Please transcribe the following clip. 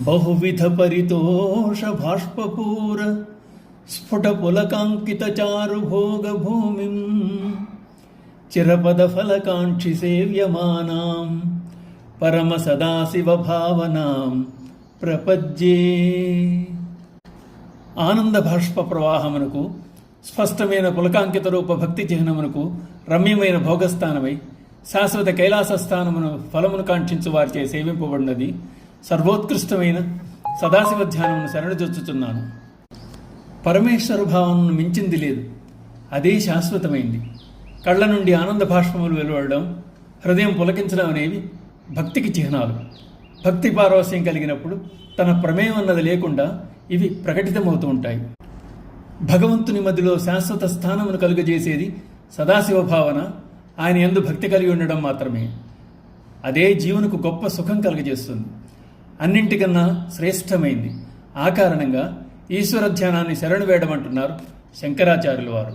బహువిధ పరితోష బాష్పపూర స్ఫుట పులకాంకిత చారు భోగ భూమిం చిరపద ఫలకాంక్షి సేవ్యమానాం పరమ సదాశివ భావనాం ప్రపజ్యే. ఆనంద బాష్ప ప్రవాహమునకు స్పష్టమైన పులకాంకిత రూప భక్తి చిహ్నమునకు రమ్యమైన భోగస్థానమై శాశ్వత కైలాస స్థానమును ఫలమును కాంక్షించు వారిచే సేవింపబడినది సర్వోత్కృష్టమైన సదాశివ ధ్యానమును శరణుజొచ్చుచున్నాను. పరమేశ్వర భావనను మించింది లేదు, అదే శాశ్వతమైంది. కళ్ళ నుండి ఆనంద భాష్పములు వెలువడడం, హృదయం పులకించడం అనేవి భక్తికి చిహ్నాలు. భక్తి పారవస్యం కలిగినప్పుడు తన ప్రమేయం అన్నది లేకుండా ఇవి ప్రకటితమవుతూ ఉంటాయి. భగవంతుని మధ్యలో శాశ్వత స్థానమును కలుగజేసేది సదాశివ భావన, ఆయన యందు భక్తి కలిగి ఉండడం మాత్రమే. అదే జీవునికి గొప్ప సుఖం కలుగజేస్తుంది, అన్నింటికన్నా శ్రేష్టమైంది. ఆ కారణంగా ఈశ్వర ధ్యానాన్ని శరణు వేయడమంటున్నారు శంకరాచార్యుల వారు.